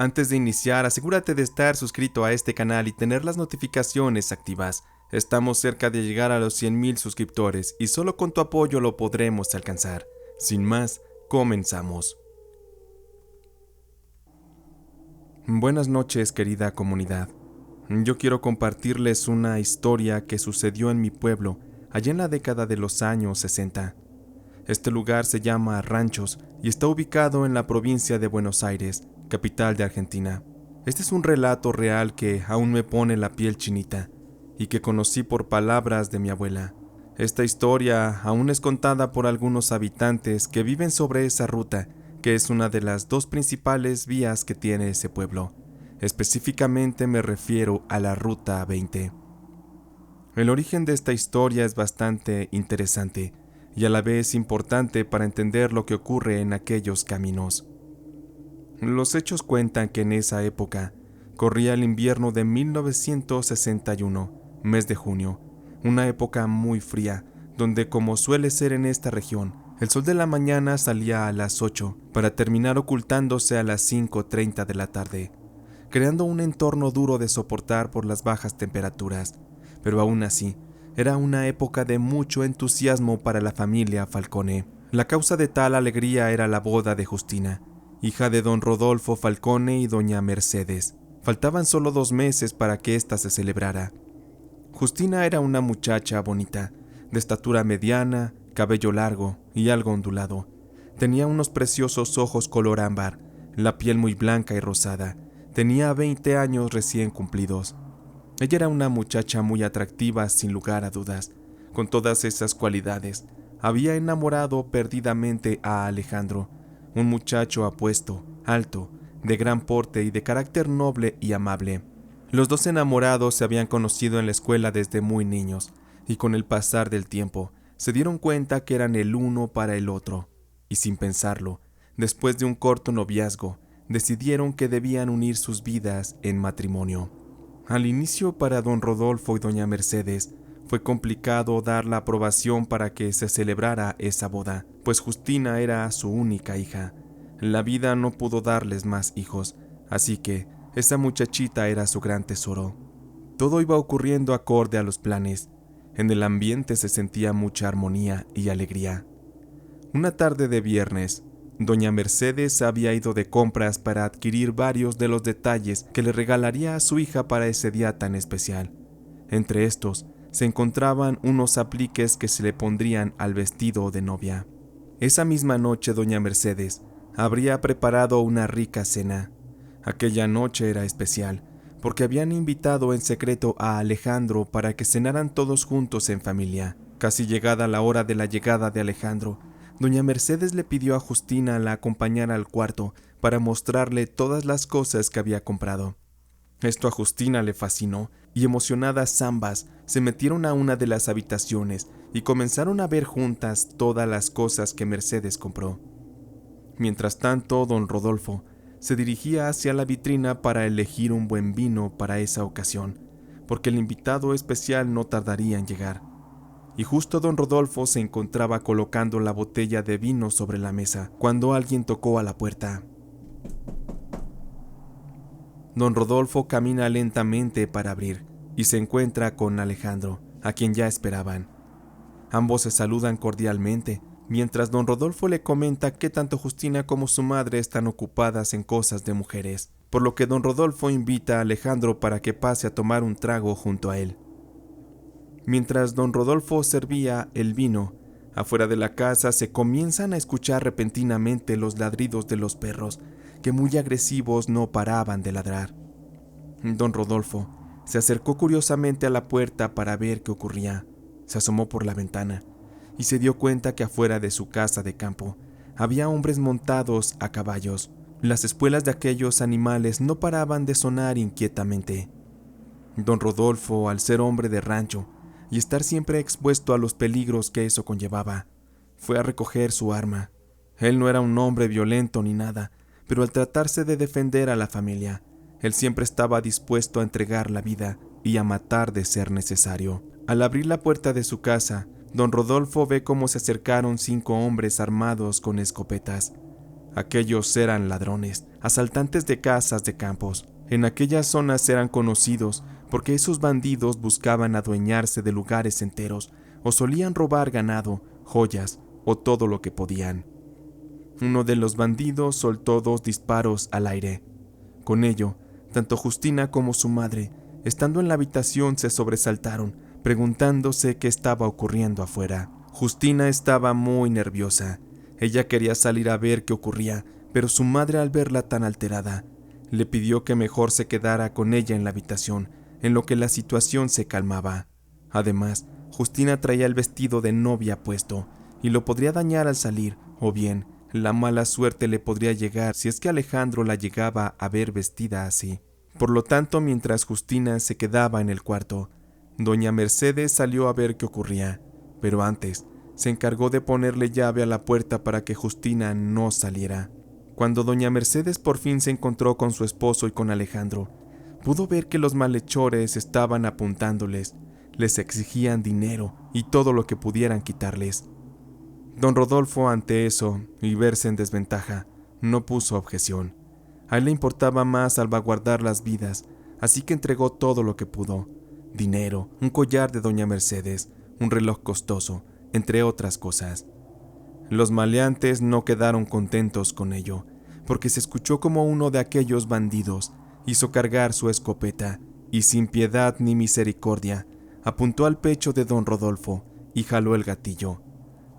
Antes de iniciar, asegúrate de estar suscrito a este canal y tener las notificaciones activas. Estamos cerca de llegar a los 100,000 suscriptores y solo con tu apoyo lo podremos alcanzar. Sin más, comenzamos. Buenas noches, querida comunidad. Yo quiero compartirles una historia que sucedió en mi pueblo, allá en la década de los años 60. Este lugar se llama Ranchos y está ubicado en la provincia de Buenos Aires, capital de Argentina. Este es un relato real que aún me pone la piel chinita y que conocí por palabras de mi abuela. Esta historia aún es contada por algunos habitantes que viven sobre esa ruta, que es una de las dos principales vías que tiene ese pueblo. Específicamente me refiero a la Ruta 20. El origen de esta historia es bastante interesante y a la vez importante para entender lo que ocurre en aquellos caminos. Los hechos cuentan que en esa época corría el invierno de 1961, mes de junio, una época muy fría, donde como suele ser en esta región, el sol de la mañana salía a las 8 para terminar ocultándose a las 5:30 de la tarde, creando un entorno duro de soportar por las bajas temperaturas, pero aún así, era una época de mucho entusiasmo para la familia Falcone. La causa de tal alegría era la boda de Justina, hija de don Rodolfo Falcone y doña Mercedes. Faltaban solo 2 meses para que ésta se celebrara. Justina era una muchacha bonita, de estatura mediana, cabello largo y algo ondulado. Tenía unos preciosos ojos color ámbar, la piel muy blanca y rosada. Tenía 20 años recién cumplidos. Ella era una muchacha muy atractiva, sin lugar a dudas. Con todas esas cualidades, había enamorado perdidamente a Alejandro, un muchacho apuesto, alto, de gran porte y de carácter noble y amable. Los dos enamorados se habían conocido en la escuela desde muy niños, y con el pasar del tiempo, se dieron cuenta que eran el uno para el otro, y sin pensarlo, después de un corto noviazgo, decidieron que debían unir sus vidas en matrimonio. Al inicio, para don Rodolfo y doña Mercedes, fue complicado dar la aprobación para que se celebrara esa boda, pues Justina era su única hija. La vida no pudo darles más hijos, así que esa muchachita era su gran tesoro. Todo iba ocurriendo acorde a los planes. En el ambiente se sentía mucha armonía y alegría. Una tarde de viernes, doña Mercedes había ido de compras para adquirir varios de los detalles que le regalaría a su hija para ese día tan especial. Entre estos, se encontraban unos apliques que se le pondrían al vestido de novia. Esa misma noche doña Mercedes habría preparado una rica cena. Aquella noche era especial, porque habían invitado en secreto a Alejandro para que cenaran todos juntos en familia. Casi llegada la hora de la llegada de Alejandro, doña Mercedes le pidió a Justina la acompañara al cuarto para mostrarle todas las cosas que había comprado. Esto a Justina le fascinó, y emocionadas ambas se metieron a una de las habitaciones y comenzaron a ver juntas todas las cosas que Mercedes compró. Mientras tanto, don Rodolfo se dirigía hacia la vitrina para elegir un buen vino para esa ocasión, porque el invitado especial no tardaría en llegar. Y justo don Rodolfo se encontraba colocando la botella de vino sobre la mesa, cuando alguien tocó a la puerta. Don Rodolfo camina lentamente para abrir y se encuentra con Alejandro, a quien ya esperaban. Ambos se saludan cordialmente, mientras don Rodolfo le comenta que tanto Justina como su madre están ocupadas en cosas de mujeres, por lo que don Rodolfo invita a Alejandro para que pase a tomar un trago junto a él. Mientras don Rodolfo servía el vino, afuera de la casa se comienzan a escuchar repentinamente los ladridos de los perros, que muy agresivos no paraban de ladrar. Don Rodolfo se acercó curiosamente a la puerta para ver qué ocurría. Se asomó por la ventana y se dio cuenta que afuera de su casa de campo había hombres montados a caballos. Las espuelas de aquellos animales no paraban de sonar inquietamente. Don Rodolfo, al ser hombre de rancho y estar siempre expuesto a los peligros que eso conllevaba, fue a recoger su arma. Él no era un hombre violento ni nada, pero al tratarse de defender a la familia, él siempre estaba dispuesto a entregar la vida y a matar de ser necesario. Al abrir la puerta de su casa, don Rodolfo ve cómo se acercaron 5 hombres armados con escopetas. Aquellos eran ladrones, asaltantes de casas de campos. En aquellas zonas eran conocidos porque esos bandidos buscaban adueñarse de lugares enteros o solían robar ganado, joyas o todo lo que podían. Uno de los bandidos soltó 2 disparos al aire. Con ello, tanto Justina como su madre, estando en la habitación, se sobresaltaron, preguntándose qué estaba ocurriendo afuera. Justina estaba muy nerviosa. Ella quería salir a ver qué ocurría, pero su madre, al verla tan alterada, le pidió que mejor se quedara con ella en la habitación, en lo que la situación se calmaba. Además, Justina traía el vestido de novia puesto, y lo podría dañar al salir, o bien, la mala suerte le podría llegar si es que Alejandro la llegaba a ver vestida así. Por lo tanto, mientras Justina se quedaba en el cuarto, doña Mercedes salió a ver qué ocurría, pero antes se encargó de ponerle llave a la puerta para que Justina no saliera. Cuando doña Mercedes por fin se encontró con su esposo y con Alejandro, pudo ver que los malhechores estaban apuntándoles, les exigían dinero y todo lo que pudieran quitarles. Don Rodolfo, ante eso y verse en desventaja, no puso objeción. A él le importaba más salvaguardar las vidas, así que entregó todo lo que pudo: dinero, un collar de doña Mercedes, un reloj costoso, entre otras cosas. Los maleantes no quedaron contentos con ello, porque se escuchó como uno de aquellos bandidos hizo cargar su escopeta y, sin piedad ni misericordia, apuntó al pecho de don Rodolfo y jaló el gatillo,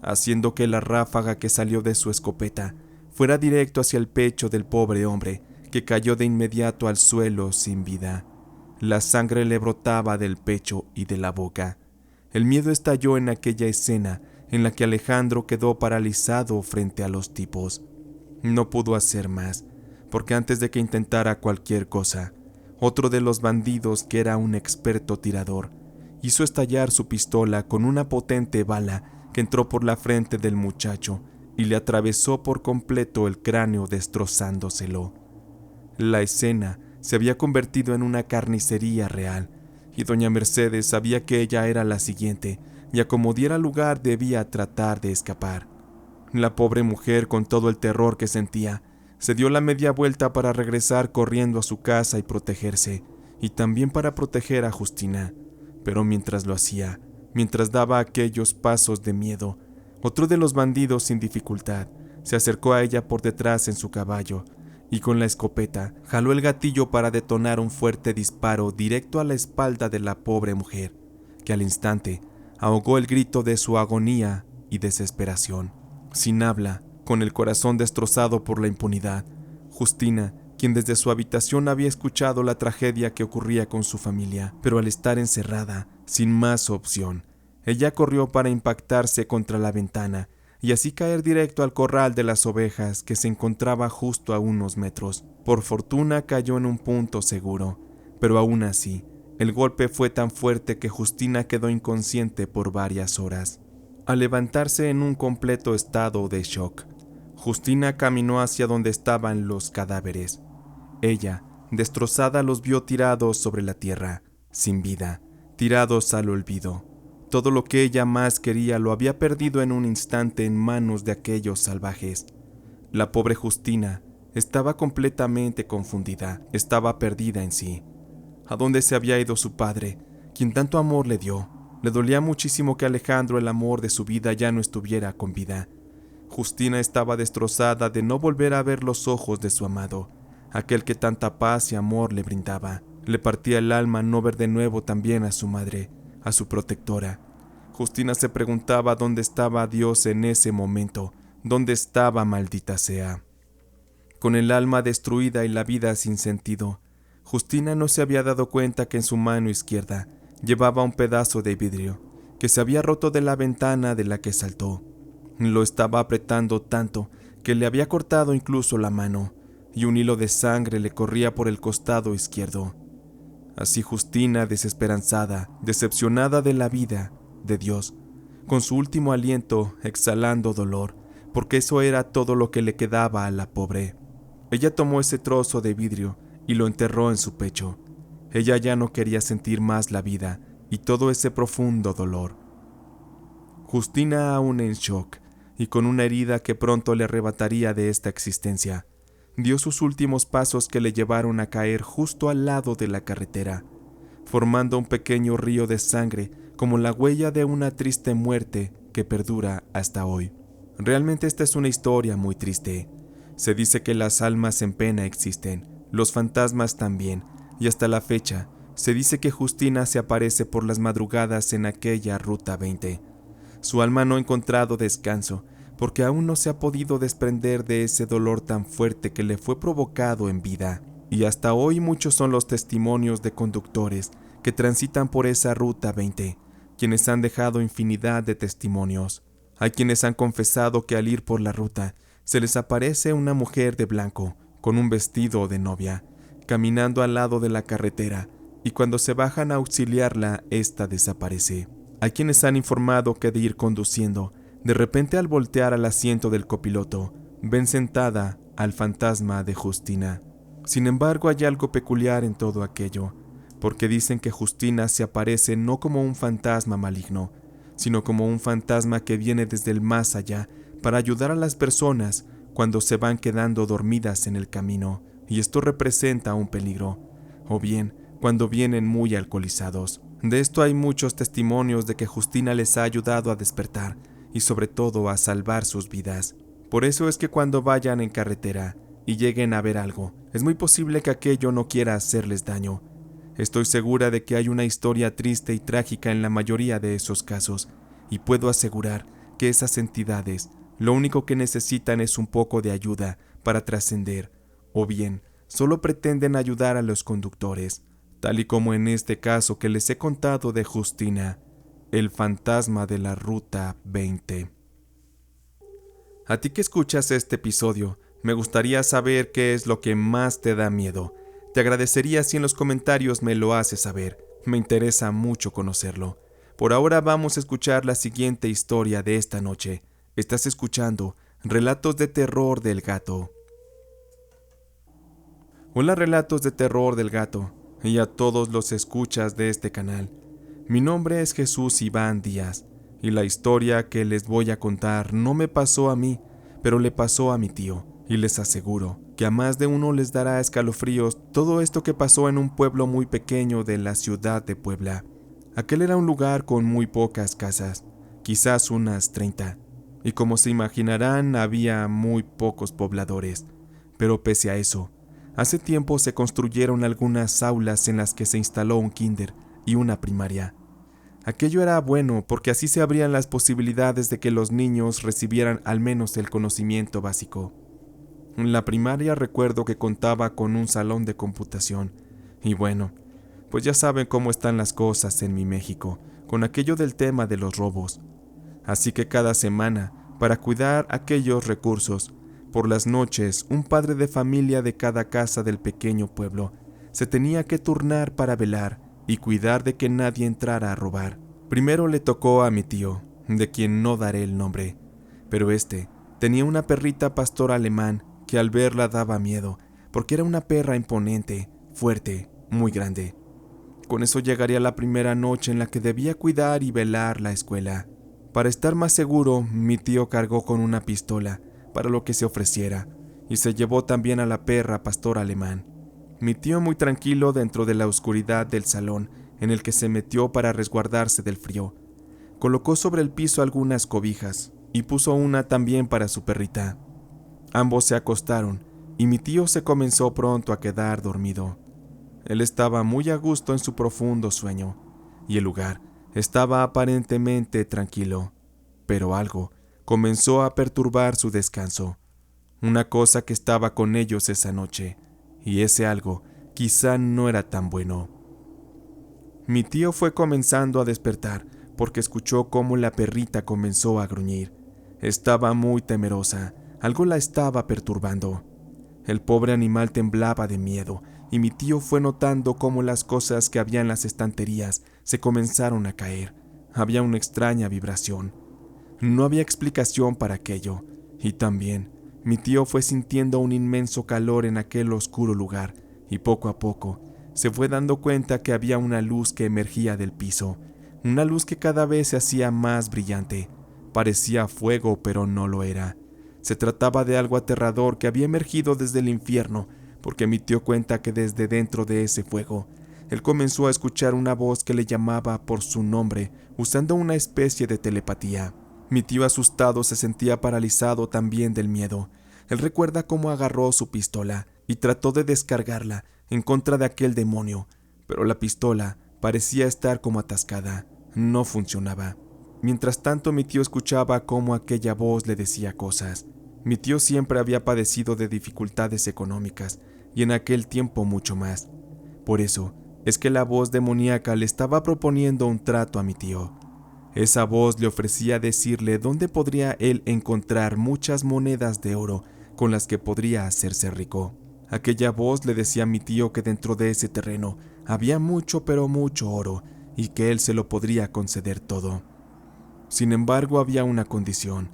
haciendo que la ráfaga que salió de su escopeta fuera directo hacia el pecho del pobre hombre, que cayó de inmediato al suelo sin vida. La sangre le brotaba del pecho y de la boca. El miedo estalló en aquella escena en la que Alejandro quedó paralizado frente a los tipos. No pudo hacer más, porque antes de que intentara cualquier cosa, otro de los bandidos, que era un experto tirador, hizo estallar su pistola con una potente bala que entró por la frente del muchacho y le atravesó por completo el cráneo, destrozándoselo. La escena se había convertido en una carnicería real, y doña Mercedes sabía que ella era la siguiente, y a como diera lugar debía tratar de escapar. La pobre mujer, con todo el terror que sentía, se dio la media vuelta para regresar corriendo a su casa y protegerse, y también para proteger a Justina. Pero mientras lo hacía, mientras daba aquellos pasos de miedo, otro de los bandidos, sin dificultad, se acercó a ella por detrás en su caballo, y con la escopeta jaló el gatillo para detonar un fuerte disparo directo a la espalda de la pobre mujer, que al instante ahogó el grito de su agonía y desesperación. Sin habla, con el corazón destrozado por la impunidad, Justina, quien desde su habitación había escuchado la tragedia que ocurría con su familia, pero al estar encerrada, sin más opción, ella corrió para impactarse contra la ventana y así caer directo al corral de las ovejas, que se encontraba justo a unos metros. Por fortuna cayó en un punto seguro, pero aún así, el golpe fue tan fuerte que Justina quedó inconsciente por varias horas. Al levantarse en un completo estado de shock, Justina caminó hacia donde estaban los cadáveres. Ella, destrozada, los vio tirados sobre la tierra, sin vida, tirados al olvido. Todo lo que ella más quería lo había perdido en un instante en manos de aquellos salvajes. La pobre Justina estaba completamente confundida, estaba perdida en sí. ¿A dónde se había ido su padre, quien tanto amor le dio? Le dolía muchísimo que Alejandro, el amor de su vida, ya no estuviera con vida. Justina estaba destrozada de no volver a ver los ojos de su amado, aquel que tanta paz y amor le brindaba. Le partía el alma no ver de nuevo también a su madre, a su protectora. Justina se preguntaba dónde estaba Dios en ese momento, dónde estaba, maldita sea. Con el alma destruida y la vida sin sentido, Justina no se había dado cuenta que en su mano izquierda llevaba un pedazo de vidrio que se había roto de la ventana de la que saltó. Lo estaba apretando tanto que le había cortado incluso la mano, y un hilo de sangre le corría por el costado izquierdo. Así Justina, desesperanzada, decepcionada de la vida, de Dios, con su último aliento exhalando dolor, porque eso era todo lo que le quedaba a la pobre. Ella tomó ese trozo de vidrio y lo enterró en su pecho. Ella ya no quería sentir más la vida y todo ese profundo dolor. Justina, aún en shock y con una herida que pronto le arrebataría de esta existencia, dio sus últimos pasos que le llevaron a caer justo al lado de la carretera, formando un pequeño río de sangre como la huella de una triste muerte que perdura hasta hoy. Realmente esta es una historia muy triste. Se dice que las almas en pena existen, los fantasmas también, y hasta la fecha se dice que Justina se aparece por las madrugadas en aquella Ruta 20. Su alma no ha encontrado descanso, porque aún no se ha podido desprender de ese dolor tan fuerte que le fue provocado en vida. Y hasta hoy muchos son los testimonios de conductores que transitan por esa Ruta 20, quienes han dejado infinidad de testimonios. Hay quienes han confesado que al ir por la ruta se les aparece una mujer de blanco, con un vestido de novia, caminando al lado de la carretera, y cuando se bajan a auxiliarla, ésta desaparece. Hay quienes han informado que de ir conduciendo, de repente al voltear al asiento del copiloto, ven sentada al fantasma de Justina. Sin embargo, hay algo peculiar en todo aquello, porque dicen que Justina se aparece no como un fantasma maligno, sino como un fantasma que viene desde el más allá para ayudar a las personas cuando se van quedando dormidas en el camino, y esto representa un peligro, o bien cuando vienen muy alcoholizados. De esto hay muchos testimonios de que Justina les ha ayudado a despertar y sobre todo a salvar sus vidas. Por eso es que cuando vayan en carretera y lleguen a ver algo, es muy posible que aquello no quiera hacerles daño. Estoy segura de que hay una historia triste y trágica en la mayoría de esos casos, y puedo asegurar que esas entidades lo único que necesitan es un poco de ayuda para trascender, o bien solo pretenden ayudar a los conductores, tal y como en este caso que les he contado de Justina, el fantasma de la Ruta 20. A ti que escuchas este episodio, me gustaría saber qué es lo que más te da miedo. Te agradecería si en los comentarios me lo haces saber. Me interesa mucho conocerlo. Por ahora vamos a escuchar la siguiente historia de esta noche. Estás escuchando Relatos de Terror del Gato. Hola, Relatos de Terror del Gato, y a todos los escuchas de este canal. Mi nombre es Jesús Iván Díaz, y la historia que les voy a contar no me pasó a mí, pero le pasó a mi tío, y les aseguro que a más de uno les dará escalofríos todo esto que pasó en un pueblo muy pequeño de la ciudad de Puebla. Aquel era un lugar con muy pocas casas, quizás unas 30, y como se imaginarán había muy pocos pobladores, pero pese a eso, hace tiempo se construyeron algunas aulas en las que se instaló un kinder y una primaria. Aquello era bueno porque así se abrían las posibilidades de que los niños recibieran al menos el conocimiento básico. En la primaria recuerdo que contaba con un salón de computación, y bueno, pues ya saben cómo están las cosas en mi México, con aquello del tema de los robos. Así que cada semana, para cuidar aquellos recursos, por las noches, un padre de familia de cada casa del pequeño pueblo se tenía que turnar para velar y cuidar de que nadie entrara a robar. Primero le tocó a mi tío, de quien no daré el nombre, pero este tenía una perrita pastor alemán que al verla daba miedo, porque era una perra imponente, fuerte, muy grande. Con eso llegaría la primera noche en la que debía cuidar y velar la escuela. Para estar más seguro, mi tío cargó con una pistola para lo que se ofreciera, y se llevó también a la perra pastor alemán. Mi tío, muy tranquilo dentro de la oscuridad del salón en el que se metió para resguardarse del frío, colocó sobre el piso algunas cobijas y puso una también para su perrita. Ambos se acostaron y mi tío se comenzó pronto a quedar dormido. Él estaba muy a gusto en su profundo sueño y el lugar estaba aparentemente tranquilo, pero algo comenzó a perturbar su descanso. Una cosa que estaba con ellos esa noche, y ese algo quizá no era tan bueno. Mi tío fue comenzando a despertar porque escuchó cómo la perrita comenzó a gruñir. Estaba muy temerosa, algo la estaba perturbando. El pobre animal temblaba de miedo y mi tío fue notando cómo las cosas que había en las estanterías se comenzaron a caer. Había una extraña vibración. No había explicación para aquello, y también mi tío fue sintiendo un inmenso calor en aquel oscuro lugar, y poco a poco se fue dando cuenta que había una luz que emergía del piso, una luz que cada vez se hacía más brillante. Parecía fuego, pero no lo era. Se trataba de algo aterrador que había emergido desde el infierno, porque mi tío cuenta que desde dentro de ese fuego, él comenzó a escuchar una voz que le llamaba por su nombre, usando una especie de telepatía. Mi tío asustado se sentía paralizado también del miedo. Él recuerda cómo agarró su pistola y trató de descargarla en contra de aquel demonio, pero la pistola parecía estar como atascada. No funcionaba. Mientras tanto, mi tío escuchaba cómo aquella voz le decía cosas. Mi tío siempre había padecido de dificultades económicas y en aquel tiempo mucho más. Por eso es que la voz demoníaca le estaba proponiendo un trato a mi tío. Esa voz le ofrecía decirle dónde podría él encontrar muchas monedas de oro con las que podría hacerse rico. Aquella voz le decía a mi tío que dentro de ese terreno había mucho pero mucho oro y que él se lo podría conceder todo. Sin embargo, había una condición.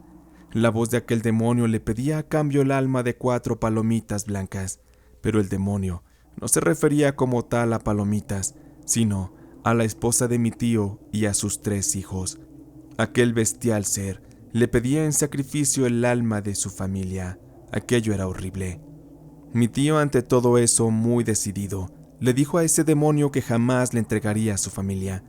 La voz de aquel demonio le pedía a cambio el alma de 4 palomitas blancas, pero el demonio no se refería como tal a palomitas, sino a la esposa de mi tío y a sus 3 hijos. Aquel bestial ser le pedía en sacrificio el alma de su familia. Aquello era horrible. Mi tío, ante todo eso, muy decidido, le dijo a ese demonio que jamás le entregaría a su familia.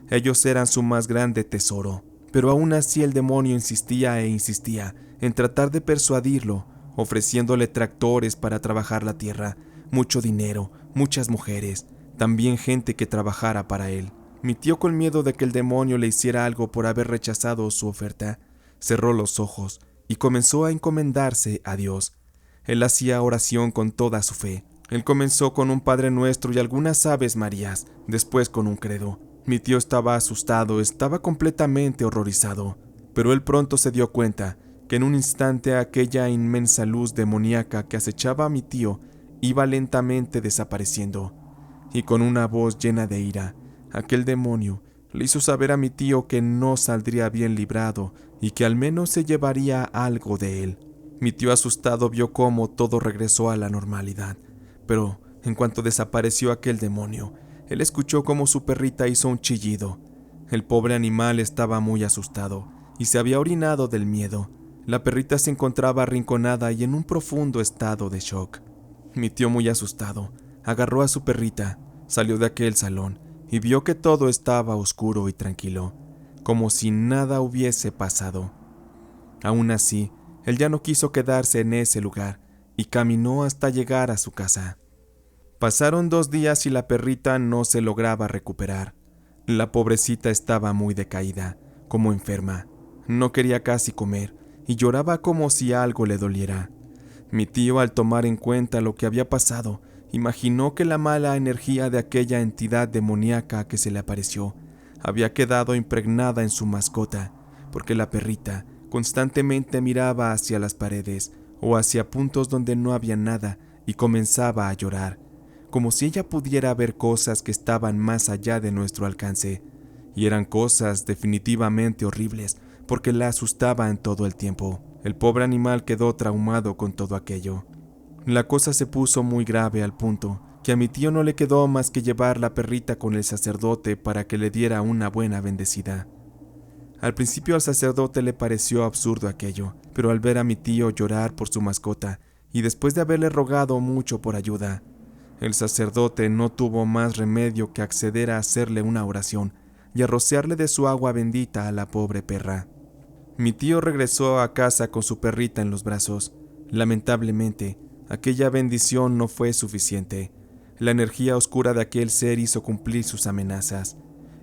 Ellos eran su más grande tesoro, pero aún así el demonio insistía e insistía en tratar de persuadirlo, ofreciéndole tractores para trabajar la tierra, mucho dinero, muchas mujeres, también gente que trabajara para él. Mi tío, con miedo de que el demonio le hiciera algo por haber rechazado su oferta, cerró los ojos y comenzó a encomendarse a Dios. Él hacía oración con toda su fe. Él comenzó con un Padre Nuestro y algunas Aves Marías, después con un credo. Mi tío estaba asustado, estaba completamente horrorizado, pero él pronto se dio cuenta que en un instante aquella inmensa luz demoníaca que acechaba a mi tío iba lentamente desapareciendo, y con una voz llena de ira, aquel demonio le hizo saber a mi tío que no saldría bien librado y que al menos se llevaría algo de él. Mi tío, asustado, vio cómo todo regresó a la normalidad, pero en cuanto desapareció aquel demonio, él escuchó cómo su perrita hizo un chillido. El pobre animal estaba muy asustado y se había orinado del miedo. La perrita se encontraba arrinconada y en un profundo estado de shock. Mi tío, muy asustado, agarró a su perrita, salió de aquel salón y vio que todo estaba oscuro y tranquilo, como si nada hubiese pasado. Aún así, él ya no quiso quedarse en ese lugar y caminó hasta llegar a su casa. Pasaron 2 días y la perrita no se lograba recuperar. La pobrecita estaba muy decaída, como enferma. No quería casi comer y lloraba como si algo le doliera. Mi tío, al tomar en cuenta lo que había pasado, imaginó que la mala energía de aquella entidad demoníaca que se le apareció había quedado impregnada en su mascota, porque la perrita constantemente miraba hacia las paredes o hacia puntos donde no había nada y comenzaba a llorar, como si ella pudiera ver cosas que estaban más allá de nuestro alcance, y eran cosas definitivamente horribles porque la asustaban todo el tiempo. El pobre animal quedó traumado con todo aquello. La cosa se puso muy grave al punto que a mi tío no le quedó más que llevar la perrita con el sacerdote para que le diera una buena bendecida. Al principio al sacerdote le pareció absurdo aquello, pero al ver a mi tío llorar por su mascota y después de haberle rogado mucho por ayuda, el sacerdote no tuvo más remedio que acceder a hacerle una oración y a rociarle de su agua bendita a la pobre perra. Mi tío regresó a casa con su perrita en los brazos. Lamentablemente, aquella bendición no fue suficiente. La energía oscura de aquel ser hizo cumplir sus amenazas,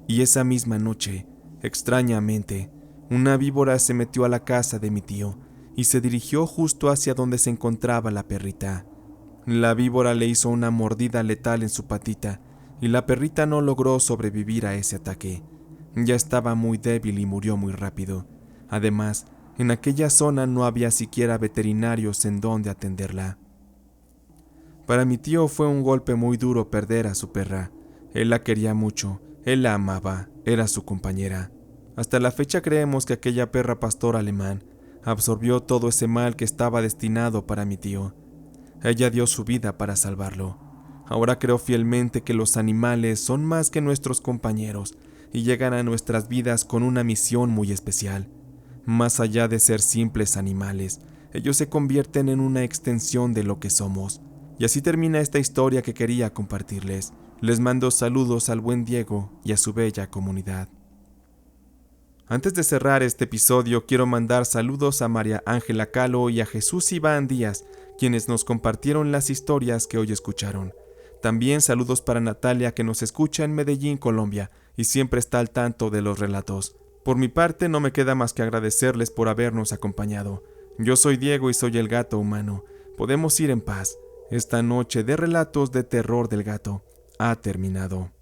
y esa misma noche, extrañamente, una víbora se metió a la casa de mi tío y se dirigió justo hacia donde se encontraba la perrita. La víbora le hizo una mordida letal en su patita y la perrita no logró sobrevivir a ese ataque. Ya estaba muy débil y murió muy rápido. Además, en aquella zona no había siquiera veterinarios en donde atenderla. Para mi tío fue un golpe muy duro perder a su perra. Él la quería mucho, él la amaba, era su compañera. Hasta la fecha creemos que aquella perra pastor alemán absorbió todo ese mal que estaba destinado para mi tío. Ella dio su vida para salvarlo. Ahora creo fielmente que los animales son más que nuestros compañeros y llegan a nuestras vidas con una misión muy especial. Más allá de ser simples animales, ellos se convierten en una extensión de lo que somos. Y así termina esta historia que quería compartirles. Les mando saludos al buen Diego y a su bella comunidad. Antes de cerrar este episodio, quiero mandar saludos a María Ángela Calo y a Jesús Iván Díaz, quienes nos compartieron las historias que hoy escucharon. También saludos para Natalia, que nos escucha en Medellín, Colombia, y siempre está al tanto de los relatos. Por mi parte, no me queda más que agradecerles por habernos acompañado. Yo soy Diego y soy el gato humano. Podemos ir en paz. Esta noche de relatos de terror del gato ha terminado.